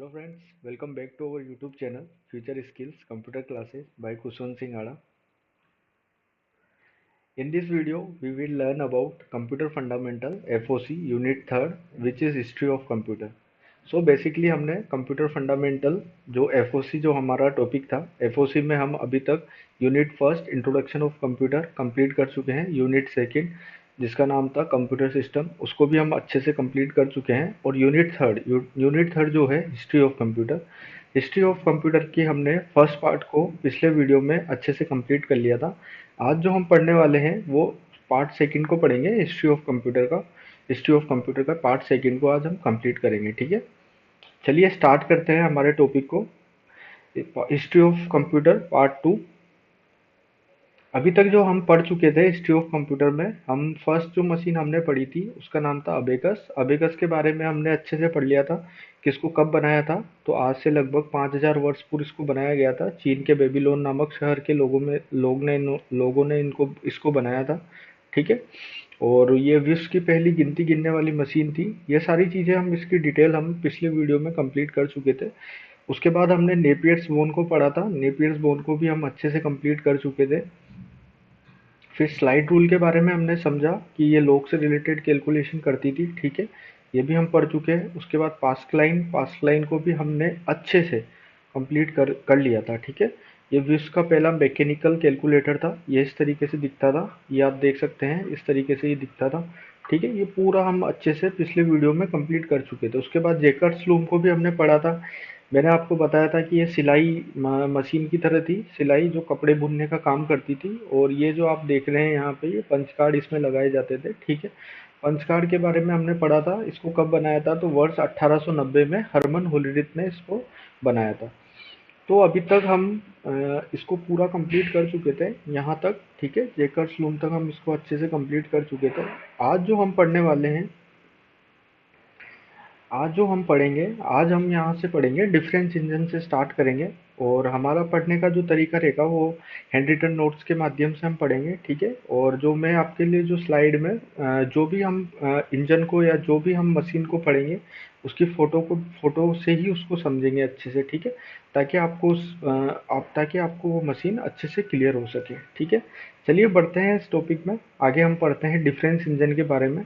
Hello friends, welcome back to our YouTube channel Future Skills Computer Classes by Kushwan Singh Ada. In this video, we will learn about Computer Fundamental FOC Unit 3rd which is History of Computer. So basically हमने Computer Fundamental जो FOC जो हमारा topic था FOC में हम अभी तक unit first introduction of computer complete कर चुके हैं। यूनिट सेकंड जिसका नाम था कंप्यूटर सिस्टम उसको भी हम अच्छे से कंप्लीट कर चुके हैं। और यूनिट थर्ड जो है हिस्ट्री ऑफ कंप्यूटर की हमने फर्स्ट पार्ट को पिछले वीडियो में अच्छे से कंप्लीट कर लिया था। आज जो हम पढ़ने वाले हैं वो पार्ट सेकंड को पढ़ेंगे। हिस्ट्री ऑफ कंप्यूटर का पार्ट सेकंड को आज हम कंप्लीट करेंगे। ठीक है, चलिए स्टार्ट करते हैं हमारे टॉपिक को। History of computer part two. अभी तक जो हम पढ़ चुके थे हिस्ट्री ऑफ कंप्यूटर में, हम फर्स्ट जो मशीन हमने पढ़ी थी उसका नाम था अबेकस। अबेकस के बारे में हमने अच्छे से पढ़ लिया था कि इसको कब बनाया था। तो आज से लगभग 5000 वर्ष पूर्व इसको बनाया गया था। चीन के बेबीलोन नामक शहर के लोगों ने इनको इसको बनाया था। ठीक है, और ये विश्व की पहली गिनती गिनने वाली मशीन थी। ये सारी चीज़ें हम इसकी डिटेल हम पिछले वीडियो में कंप्लीट कर चुके थे। उसके बाद हमने नेपियर्स बोन को पढ़ा था। नेपियर्स बोन को भी हम अच्छे से कंप्लीट कर चुके थे। फिर स्लाइड रूल के बारे में हमने समझा कि ये लॉग से रिलेटेड कैलकुलेशन करती थी। ठीक है, ये भी हम पढ़ चुके हैं। उसके बाद पास्क लाइन को भी हमने अच्छे से कंप्लीट कर लिया था। ठीक है, ये विश्व का पहला मैकेनिकल कैलकुलेटर था। ये इस तरीके से दिखता था, ये आप देख सकते हैं, इस तरीके से ये दिखता था। ठीक है, ये पूरा हम अच्छे से पिछले वीडियो में कंप्लीट कर चुके थे। उसके बाद जेकर्स लूम को भी हमने पढ़ा था। मैंने आपको बताया था कि ये सिलाई मशीन की तरह थी, सिलाई जो कपड़े बुनने का काम करती थी। और ये जो आप देख रहे हैं यहाँ पे, ये पंच कार्ड इसमें लगाए जाते थे। ठीक है, पंच कार्ड के बारे में हमने पढ़ा था। इसको कब बनाया था, तो वर्ष 1890 में हरमन होलीरिथ ने इसको बनाया था। तो अभी तक हम इसको पूरा कंप्लीट कर चुके थे यहाँ तक। ठीक है, जेकर्स लूम तक हम इसको अच्छे से कंप्लीट कर चुके थे। आज जो हम पढ़ने वाले हैं, आज जो हम पढ़ेंगे, आज हम यहाँ से पढ़ेंगे डिफरेंस इंजन से स्टार्ट करेंगे। और हमारा पढ़ने का जो तरीका रहेगा वो हैंड रिटन नोट्स के माध्यम से हम पढ़ेंगे। ठीक है, और जो मैं आपके लिए जो स्लाइड में जो भी हम इंजन को या जो भी हम मशीन को पढ़ेंगे उसकी फोटो से ही उसको समझेंगे अच्छे से। ठीक है, ताकि आपको वो मशीन अच्छे से क्लियर हो सके। ठीक है, चलिए बढ़ते हैं इस टॉपिक में आगे। हम पढ़ते हैं डिफरेंस इंजन के बारे में।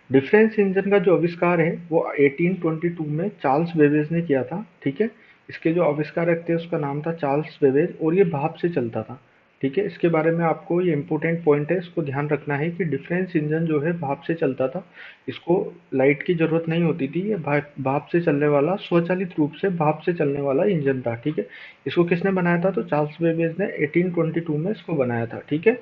डिफरेंस इंजन का जो आविष्कार है वो 1822 में चार्ल्स बेबेज ने किया था। ठीक है, इसके जो आविष्कारक थे उसका नाम था चार्ल्स बेबेज, और ये भाप से चलता था। ठीक है, इसके बारे में आपको ये इंपॉर्टेंट पॉइंट है, इसको ध्यान रखना है कि डिफरेंस इंजन जो है भाप से चलता था। इसको लाइट की जरूरत नहीं होती थी। ये भाप से चलने वाला, स्वचालित रूप से भाप से चलने वाला इंजन था। ठीक है, इसको किसने बनाया था, तो चार्ल्स बेबेज ने 1822 में इसको बनाया था। ठीक है,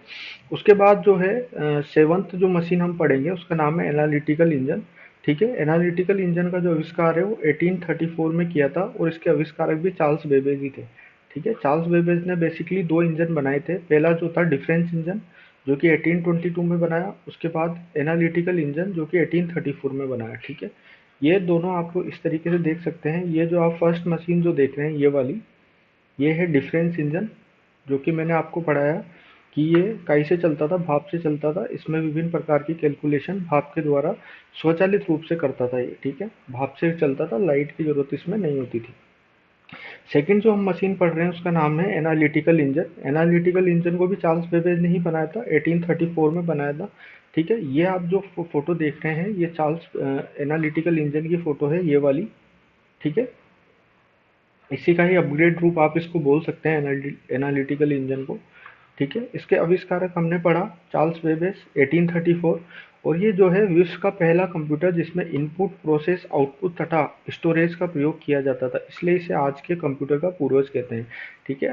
उसके बाद जो है सेवंथ जो मशीन हम पढ़ेंगे उसका नाम है एनालिटिकल इंजन। ठीक है, एनालिटिकल इंजन का जो आविष्कार है वो 1834 में किया था, और इसके आविष्कारक भी चार्ल्स बेबेज ही थे। ठीक है, चार्ल्स बेबेज ने बेसिकली दो इंजन बनाए थे। पहला जो था डिफरेंस इंजन जो कि 1822 में बनाया, उसके बाद एनालिटिकल इंजन जो कि 1834 में बनाया। ठीक है, ये दोनों आपको इस तरीके से देख सकते हैं। ये जो आप फर्स्ट मशीन जो देख रहे हैं ये वाली, ये है डिफरेंस इंजन जो कि मैंने आपको पढ़ाया कि ये कैसे चलता था, भाप से चलता था। इसमें विभिन्न प्रकार की कैलकुलेशन भाप के द्वारा स्वचालित रूप से करता था ये। ठीक है, भाप से चलता था, लाइट की जरूरत इसमें नहीं होती थी। सेकंड जो हम मशीन पढ़ रहे हैं उसका नाम है एनालिटिकल इंजन। एनालिटिकल इंजन को भी चार्ल्स बेबेज ने ही बनाया था, 1834 में बनाया था। ठीक है, ये आप जो फोटो देख रहे हैं ये चार्ल्स एनालिटिकल इंजन की फोटो है, ये वाली। ठीक है, इसी का ही अपग्रेड रूप आप इसको बोल सकते हैं एनालिटिकल इंजन को। ठीक है, इसके आविष्कारक हमने पढ़ा चार्ल्स बेबेज 1834। और ये जो है विश्व का पहला कंप्यूटर जिसमें इनपुट, प्रोसेस, आउटपुट तथा स्टोरेज का प्रयोग किया जाता था, इसलिए इसे आज के कंप्यूटर का पूर्वज कहते हैं। ठीक है,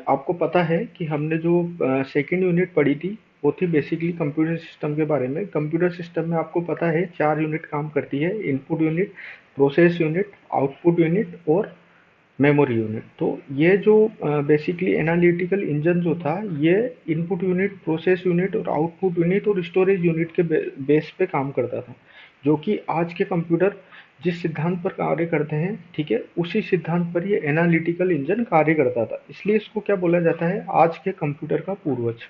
आपको पता है कि हमने जो सेकंड यूनिट पढ़ी थी वो थी बेसिकली कंप्यूटर सिस्टम के बारे में। कंप्यूटर सिस्टम में आपको पता है 4 यूनिट काम करती है: input unit, process unit, output unit और मेमोरी यूनिट। तो ये जो बेसिकली एनालिटिकल इंजन जो था ये इनपुट यूनिट, प्रोसेस यूनिट और आउटपुट यूनिट और स्टोरेज यूनिट के बेस पे काम करता था, जो कि आज के कंप्यूटर जिस सिद्धांत पर कार्य करते हैं, ठीक है, उसी सिद्धांत पर ये एनालिटिकल इंजन कार्य करता था। इसलिए इसको क्या बोला जाता है, आज के कंप्यूटर का पूर्वज।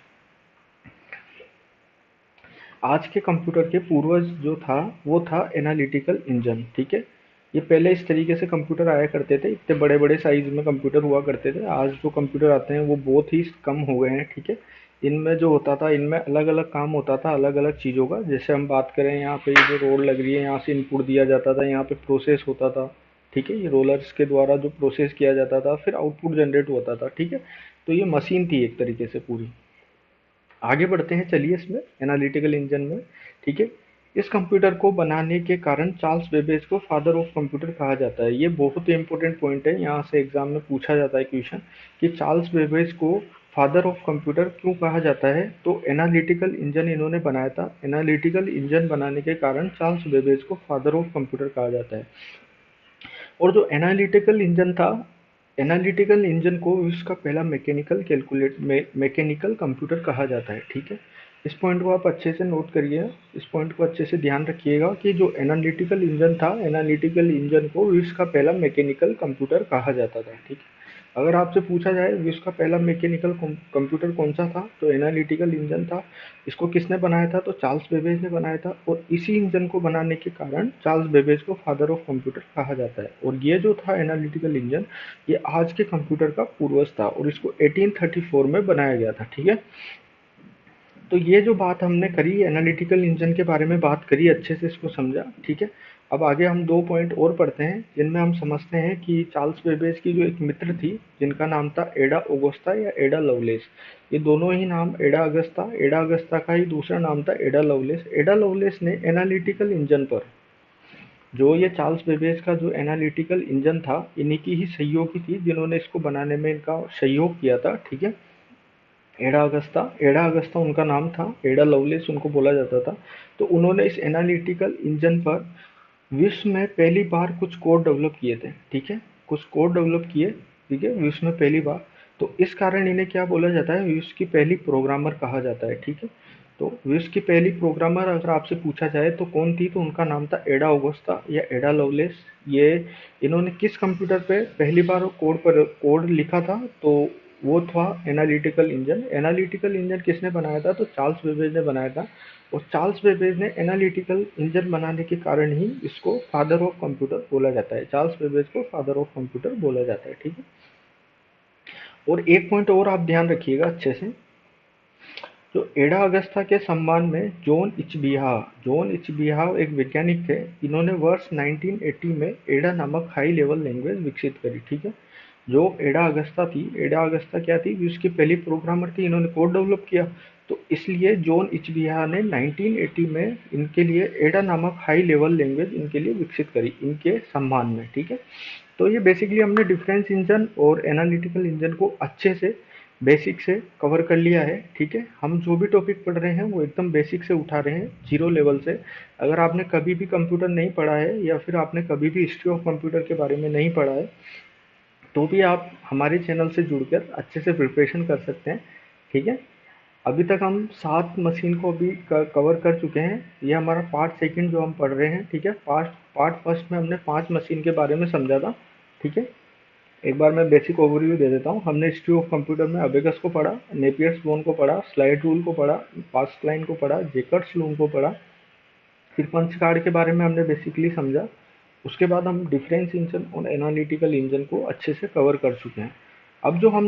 आज के कंप्यूटर के पूर्वज जो था वो था एनालिटिकल इंजन, ठीक है। ये पहले इस तरीके से कंप्यूटर आया करते थे, इतने बड़े बड़े साइज में कंप्यूटर हुआ करते थे। आज जो कंप्यूटर आते हैं वो बहुत ही कम हो गए हैं, ठीक है। इनमें जो होता था, इनमें अलग अलग काम होता था अलग अलग चीज़ों का। जैसे हम बात करें, यहाँ पे जो रोड लग रही है, यहाँ से इनपुट दिया जाता था, यहाँ पे प्रोसेस होता था, ठीक है। ये रोलर्स के द्वारा जो प्रोसेस किया जाता था, फिर आउटपुट जनरेट होता था, ठीक है। तो ये मशीन थी एक तरीके से पूरी। आगे बढ़ते हैं, चलिए इसमें एनालिटिकल इंजन में, ठीक है। इस कंप्यूटर को बनाने के कारण चार्ल्स बेबेज को फादर ऑफ कंप्यूटर कहा जाता है। ये बहुत ही इंपॉर्टेंट पॉइंट है, यहाँ से एग्जाम में पूछा जाता है क्वेश्चन कि चार्ल्स बेबेज को फादर ऑफ कंप्यूटर क्यों कहा जाता है। तो एनालिटिकल इंजन इन्होंने बनाया था, एनालिटिकल इंजन बनाने के कारण चार्ल्स बेबेज को फादर ऑफ कंप्यूटर कहा जाता है। और जो एनालिटिकल इंजन था, एनालिटिकल इंजन को इसका पहला मैकेनिकल कंप्यूटर कहा जाता है, ठीक है। इस पॉइंट को आप अच्छे से नोट करिए, इस पॉइंट को अच्छे से ध्यान रखिएगा कि जो एनालिटिकल इंजन था, एनालिटिकल इंजन को विश्व का पहला मैकेनिकल कंप्यूटर कहा जाता था, ठीक है। अगर आपसे पूछा जाए विश्व का पहला मैकेनिकल कंप्यूटर कौन सा था, तो एनालिटिकल इंजन था। इसको किसने बनाया था, तो चार्ल्स बेबेज ने बनाया था। और इसी इंजन को बनाने के कारण चार्ल्स बेबेज को फादर ऑफ कंप्यूटर कहा जाता है। और ये जो था एनालिटिकल इंजन, ये आज के कंप्यूटर का पूर्वज था और इसको 1834 में बनाया गया था, ठीक है। तो ये जो बात हमने करी एनालिटिकल इंजन के बारे में बात करी, अच्छे से इसको समझा, ठीक है। अब आगे हम 2 पॉइंट और पढ़ते हैं जिनमें हम समझते हैं कि चार्ल्स बेबेज की जो एक मित्र थी जिनका नाम था एडा ऑगस्टा या एडा लवलेस। ये दोनों ही नाम एडा अगस्ता का ही दूसरा नाम था एडा लवलेस। एडा लवलेस ने एनालिटिकल इंजन पर, जो ये चार्ल्स बेबेज का जो एनालिटिकल इंजन था, इन्हीं की ही सहयोगी थी जिन्होंने इसको बनाने में इनका सहयोग किया था, ठीक है। एडा अगस्ता उनका नाम था, एडा लवलेस उनको बोला जाता था। तो उन्होंने इस एनालिटिकल इंजन पर विश्व में पहली बार कुछ कोड डेवलप किए थे, ठीक है। कुछ कोड डेवलप किए, ठीक है, विश्व में पहली बार। तो इस कारण इन्हें क्या बोला जाता है, विश्व की पहली प्रोग्रामर कहा जाता है, ठीक है। तो विश्व की पहली प्रोग्रामर अगर आपसे पूछा जाए तो कौन थी, तो उनका नाम था एडा ऑगस्टा या एडा लवलेस। ये इन्होंने किस कंप्यूटर पे पहली बार कोड लिखा था, तो वो था एनालिटिकल इंजन। एनालिटिकल इंजन किसने बनाया था, तो चार्ल्स बेबेज ने बनाया था। और चार्ल्स बेबेज ने एनालिटिकल इंजन बनाने के कारण ही इसको फादर ऑफ कंप्यूटर बोला जाता है। चार्ल्स बेबेज को फादर ऑफ कंप्यूटर बोला जाता है, ठीक है। और एक पॉइंट और आप ध्यान रखिएगा अच्छे से, जो एडा अगस्ता के सम्मान में जॉन इचबिहा एक वैज्ञानिक थे। इन्होंने वर्ष 1980 में एडा नामक हाई लेवल लैंग्वेज विकसित करी, ठीक है। जो एडा अगस्ता थी, एडा अगस्ता क्या थी, उसकी पहली प्रोग्रामर थी, इन्होंने कोड डेवलप किया। तो इसलिए जॉन इचबिहा ने 1980 में इनके लिए एडा नामक हाई लेवल लैंग्वेज इनके लिए विकसित करी, इनके सम्मान में, ठीक है। तो ये बेसिकली हमने डिफरेंस इंजन और एनालिटिकल इंजन को अच्छे से बेसिक से कवर कर लिया है, ठीक है। हम जो भी टॉपिक पढ़ रहे हैं वो एकदम बेसिक से उठा रहे हैं, जीरो लेवल से। अगर आपने कभी भी कंप्यूटर नहीं पढ़ा है या फिर आपने कभी भी हिस्ट्री ऑफ कंप्यूटर के बारे में नहीं पढ़ा है, तो भी आप हमारे चैनल से जुड़कर अच्छे से प्रिपरेशन कर सकते हैं, ठीक है। अभी तक हम 7 मशीन को अभी कवर कर चुके हैं। ये हमारा पार्ट सेकंड जो हम पढ़ रहे हैं, ठीक है। पार्ट फर्स्ट में हमने 5 मशीन के बारे में समझा था, ठीक है। एक बार मैं बेसिक ओवरव्यू दे देता हूँ। हमने हिस्ट्री ऑफ कंप्यूटर में अबेकस को पढ़ा, नेपियर्स बोन को पढ़ा, स्लाइड रूल को पढ़ा, पास्ट लाइन को पढ़ा, जेकर्स लूम को पढ़ा। फिर पंच कार्ड के बारे में हमने बेसिकली समझा। उसके बाद हम डिफरेंस इंजन और एनालिटिकल इंजन को अच्छे से कवर कर चुके हैं। अब जो हम